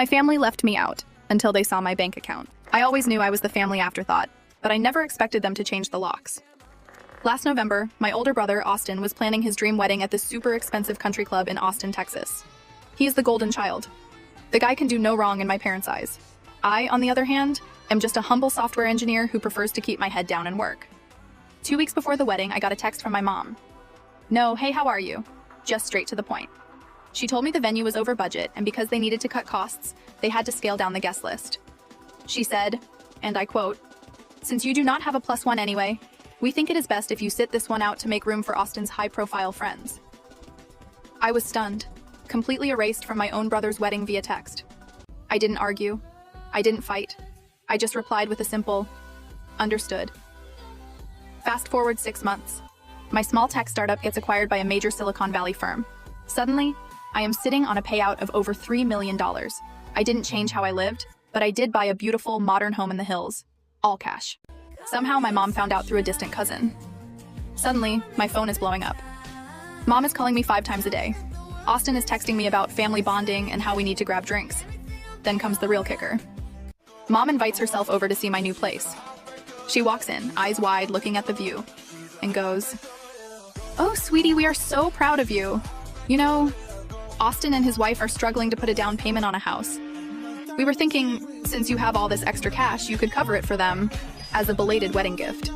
My family left me out until they saw my bank account. I always knew I was the family afterthought, but I never expected them to change the locks. Last November, my older brother, Austin, was planning his dream wedding at this super expensive country club in Austin, Texas. He is the golden child. The guy can do no wrong in my parents' eyes. I, on the other hand, am just a humble software engineer who prefers to keep my head down and work. 2 weeks before the wedding, I got a text from my mom. No, hey, how are you? Just straight to the point. She told me the venue was over budget, and because they needed to cut costs, they had to scale down the guest list. She said, and I quote, "Since you do not have a +1 anyway, we think it is best if you sit this one out to make room for Austin's high-profile friends." I was stunned, completely erased from my own brother's wedding via text. I didn't argue. I didn't fight. I just replied with a simple, "Understood." Fast forward 6 months. My small tech startup gets acquired by a major Silicon Valley firm. Suddenly, I am sitting on a payout of over $3 million. I didn't change how I lived, but I did buy a beautiful, modern home in the hills. All cash. Somehow my mom found out through a distant cousin. Suddenly, my phone is blowing up. Mom is calling me 5 times a day. Austin is texting me about family bonding and how we need to grab drinks. Then comes the real kicker. Mom invites herself over to see my new place. She walks in, eyes wide, looking at the view, and goes, "Oh, sweetie, we are so proud of you. You know, Austin and his wife are struggling to put a down payment on a house. We were thinking, since you have all this extra cash, you could cover it for them as a belated wedding gift."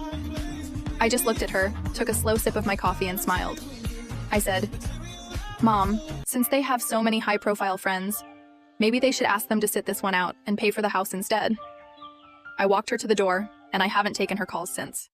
I just looked at her, took a slow sip of my coffee, and smiled. I said, "Mom, since they have so many high-profile friends, maybe they should ask them to sit this one out and pay for the house instead." I walked her to the door, and I haven't taken her calls since.